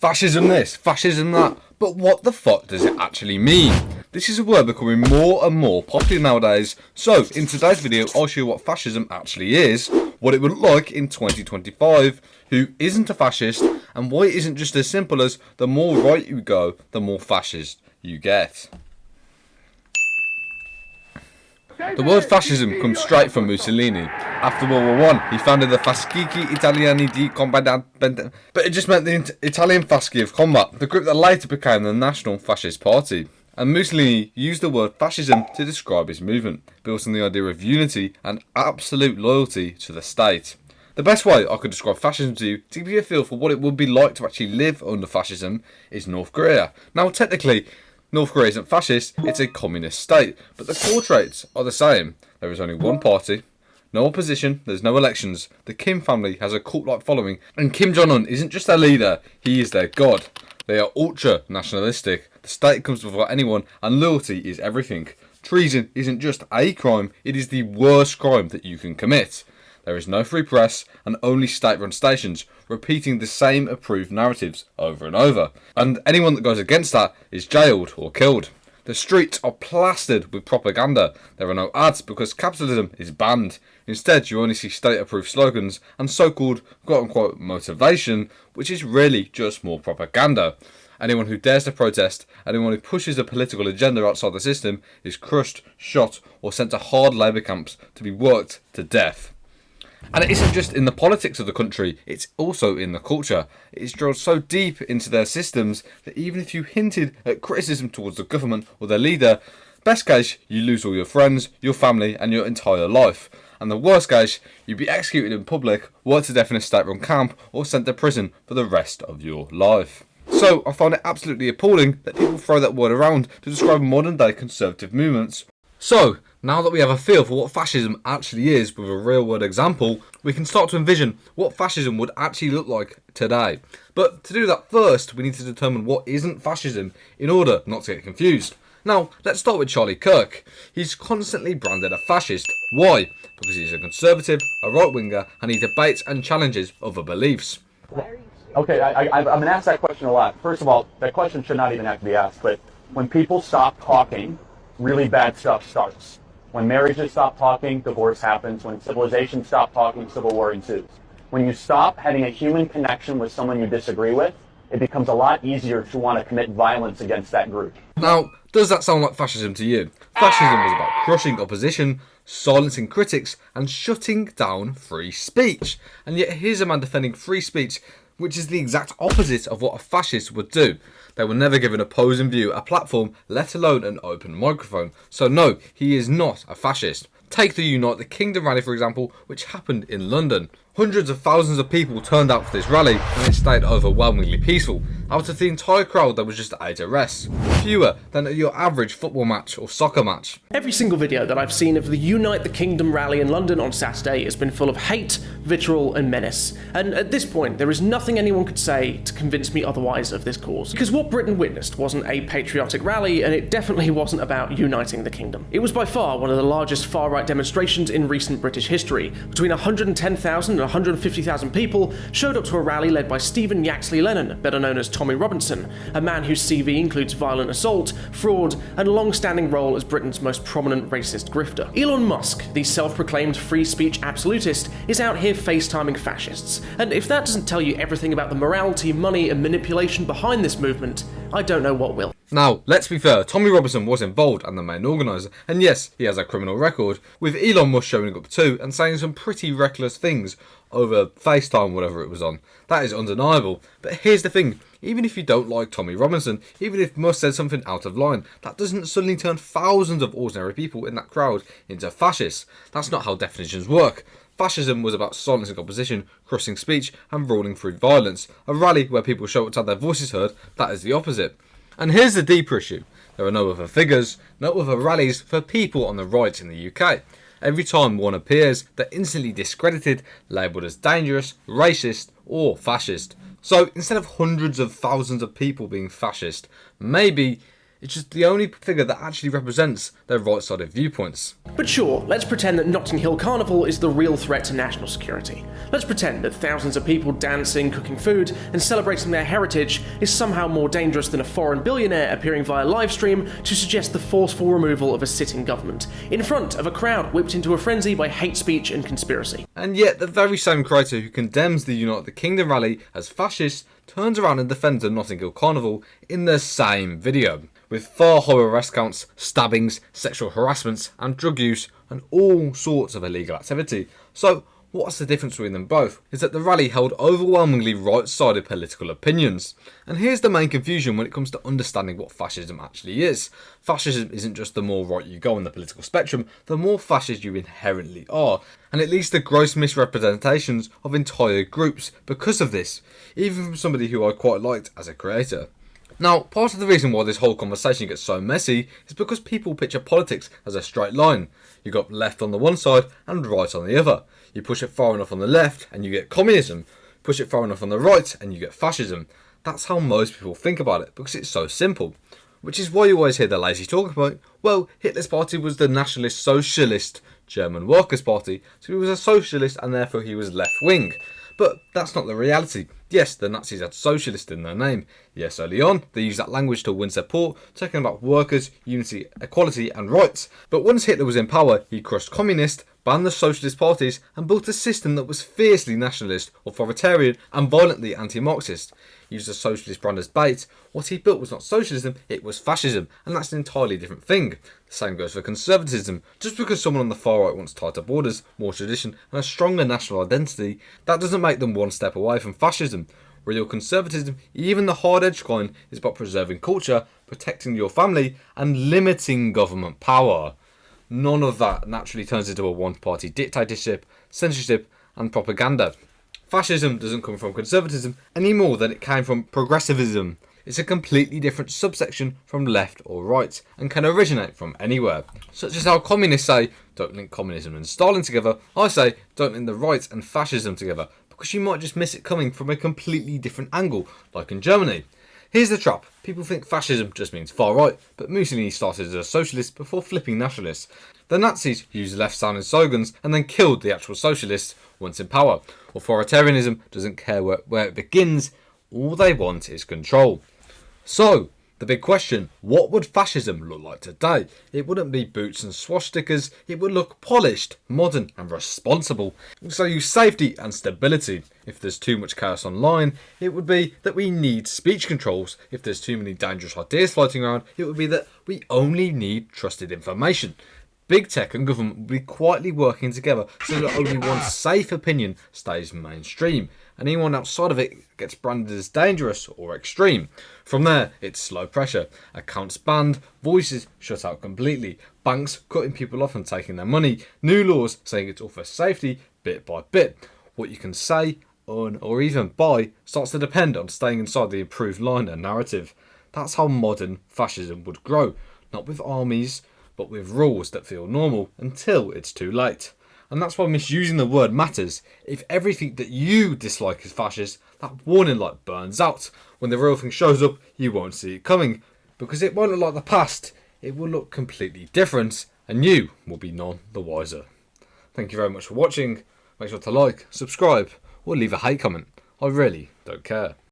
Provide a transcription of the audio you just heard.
Fascism this, fascism that. But what the fuck does it actually mean? This is a word becoming more and more popular nowadays. So, in today's video, I'll show you what fascism actually is, what it would look like in 2025, who isn't a fascist, and why it isn't just as simple as the more right you go, the more fascist you get. The word fascism comes straight from Mussolini. After World War I, he founded the Fasci Italiani di Combattimento, but it just meant the Italian Fasci of combat, the group that later became the National Fascist Party. And Mussolini used the word fascism to describe his movement, built on the idea of unity and absolute loyalty to the state. The best way I could describe fascism to you, to give you a feel for what it would be like to actually live under fascism, is North Korea. Now technically, North Korea isn't fascist, it's a communist state, but the core traits are the same. There is only one party, no opposition, there's no elections, the Kim family has a cult-like following, and Kim Jong-un isn't just their leader, he is their god. They are ultra-nationalistic, the state comes before anyone, and loyalty is everything. Treason isn't just a crime, it is the worst crime that you can commit. There is no free press, and only state-run stations, repeating the same approved narratives over and over. And anyone that goes against that is jailed or killed. The streets are plastered with propaganda. There are no ads because capitalism is banned. Instead, you only see state-approved slogans and so-called quote-unquote motivation, which is really just more propaganda. Anyone who dares to protest, anyone who pushes a political agenda outside the system is crushed, shot, or sent to hard labour camps to be worked to death. And it isn't just in the politics of the country, it's also in the culture. It is drilled so deep into their systems that even if you hinted at criticism towards the government or their leader, best case, you lose all your friends, your family and your entire life. And the worst case, you'd be executed in public, worked to death in a state-run camp, or sent to prison for the rest of your life. So I find it absolutely appalling that people throw that word around to describe modern-day conservative movements. So, now that we have a feel for what fascism actually is with a real world example, we can start to envision what fascism would actually look like today. But to do that first, we need to determine what isn't fascism in order not to get confused. Now, let's start with Charlie Kirk. He's constantly branded a fascist. Why? Because he's a conservative, a right-winger, and he debates and challenges other beliefs. Okay, I've been asked that question a lot. First of all, that question should not even have to be asked, but when people stop talking, really bad stuff starts. When marriages stop talking, divorce happens. When civilization stops talking, civil war ensues. When you stop having a human connection with someone you disagree with, it becomes a lot easier to want to commit violence against that group. Now, does that sound like fascism to you? Fascism was about crushing opposition, silencing critics, and shutting down free speech. And yet here's a man defending free speech, which is the exact opposite of what a fascist would do. They will never give an opposing view a platform, let alone an open microphone. So no, he is not a fascist. Take the Unite the Kingdom rally, for example, which happened in London. Hundreds of thousands of people turned out for this rally, and it stayed overwhelmingly peaceful. Out of the entire crowd, there was just 8 arrests. Fewer than at your average football match or soccer match. Every single video that I've seen of the Unite the Kingdom rally in London on Saturday has been full of hate, vitriol and menace. And at this point, there is nothing anyone could say to convince me otherwise of this cause. Because what Britain witnessed wasn't a patriotic rally, and it definitely wasn't about uniting the kingdom. It was by far one of the largest far-right demonstrations in recent British history. Between 110,000 and 150,000 people showed up to a rally led by Stephen Yaxley Lennon, better known as Tommy Robinson, a man whose CV includes violent assault, fraud, and a long-standing role as Britain's most prominent racist grifter. Elon Musk, the self-proclaimed free speech absolutist, is out here FaceTiming fascists, and if that doesn't tell you everything about the morality, money, and manipulation behind this movement, I don't know what will. Now, let's be fair, Tommy Robinson was involved and the main organiser, and yes, he has a criminal record, with Elon Musk showing up too and saying some pretty reckless things over FaceTime, whatever it was on. That is undeniable. But here's the thing, even if you don't like Tommy Robinson, even if Musk said something out of line, that doesn't suddenly turn thousands of ordinary people in that crowd into fascists. That's not how definitions work. Fascism was about silencing opposition, crushing speech, and ruling through violence. A rally where people show up to have their voices heard, that is the opposite. And here's the deeper issue. There are no other figures, no other rallies for people on the right in the UK. Every time one appears, they're instantly discredited, labelled as dangerous, racist, or fascist. So instead of hundreds of thousands of people being fascist, maybe It's just the only figure that actually represents their right-sided viewpoints. But sure, let's pretend that Notting Hill Carnival is the real threat to national security. Let's pretend that thousands of people dancing, cooking food, and celebrating their heritage is somehow more dangerous than a foreign billionaire appearing via livestream to suggest the forceful removal of a sitting government, in front of a crowd whipped into a frenzy by hate speech and conspiracy. And yet, the very same creator who condemns the United Kingdom rally as fascist turns around and defends the Notting Hill Carnival in the same video, with far higher arrest counts, stabbings, sexual harassments, and drug use, and all sorts of illegal activity. So, what's the difference between them both? Is that the rally held overwhelmingly right-sided political opinions. And here's the main confusion when it comes to understanding what fascism actually is. Fascism isn't just the more right you go on the political spectrum, the more fascist you inherently are. And it leads to gross misrepresentations of entire groups because of this, even from somebody who I quite liked as a creator. Now, part of the reason why this whole conversation gets so messy is because people picture politics as a straight line. You got left on the one side and right on the other. You push it far enough on the left and you get communism. Push it far enough on the right and you get fascism. That's how most people think about it because it's so simple. Which is why you always hear the lazy talk about, well, Hitler's party was the Nationalist Socialist German Workers' Party, so he was a socialist and therefore he was left-wing. But that's not the reality. Yes, the Nazis had socialist in their name. Yes, early on, they used that language to win support, talking about workers, unity, equality and rights. But once Hitler was in power, he crushed communists, banned the socialist parties and built a system that was fiercely nationalist, authoritarian and violently anti-Marxist. He used the socialist brand as bait. What he built was not socialism, it was fascism, and that's an entirely different thing. The same goes for conservatism. Just because someone on the far right wants tighter borders, more tradition and a stronger national identity, that doesn't make them one step away from fascism. Real conservatism, even the hard-edged kind, is about preserving culture, protecting your family and limiting government power. None of that naturally turns into a one-party dictatorship, censorship and propaganda. Fascism doesn't come from conservatism any more than it came from progressivism. It's a completely different subsection from left or right and can originate from anywhere. Such as how communists say, don't link communism and Stalin together, I say, don't link the right and fascism together, because you might just miss it coming from a completely different angle, like in Germany. Here's the trap. People think fascism just means far right, but Mussolini started as a socialist before flipping nationalist. The Nazis used left-sounding slogans and then killed the actual socialists once in power. Authoritarianism doesn't care where it begins, all they want is control. So, the big question, what would fascism look like today? It wouldn't be boots and swastikas, it would look polished, modern and responsible. So use safety and stability. If there's too much chaos online, it would be that we need speech controls. If there's too many dangerous ideas floating around, it would be that we only need trusted information. Big tech and government will be quietly working together so that only one safe opinion stays mainstream. And anyone outside of it gets branded as dangerous or extreme. From there, it's slow pressure. Accounts banned, voices shut out completely, banks cutting people off and taking their money, new laws saying it's all for safety bit by bit. What you can say, earn or even buy starts to depend on staying inside the approved line and narrative. That's how modern fascism would grow, not with armies, but with rules that feel normal until it's too late. And that's why misusing the word matters. If everything that you dislike is fascist, that warning light burns out. When the real thing shows up, you won't see it coming. Because it won't look like the past, it will look completely different, and you will be none the wiser. Thank you very much for watching. Make sure to like, subscribe, or leave a hate comment. I really don't care.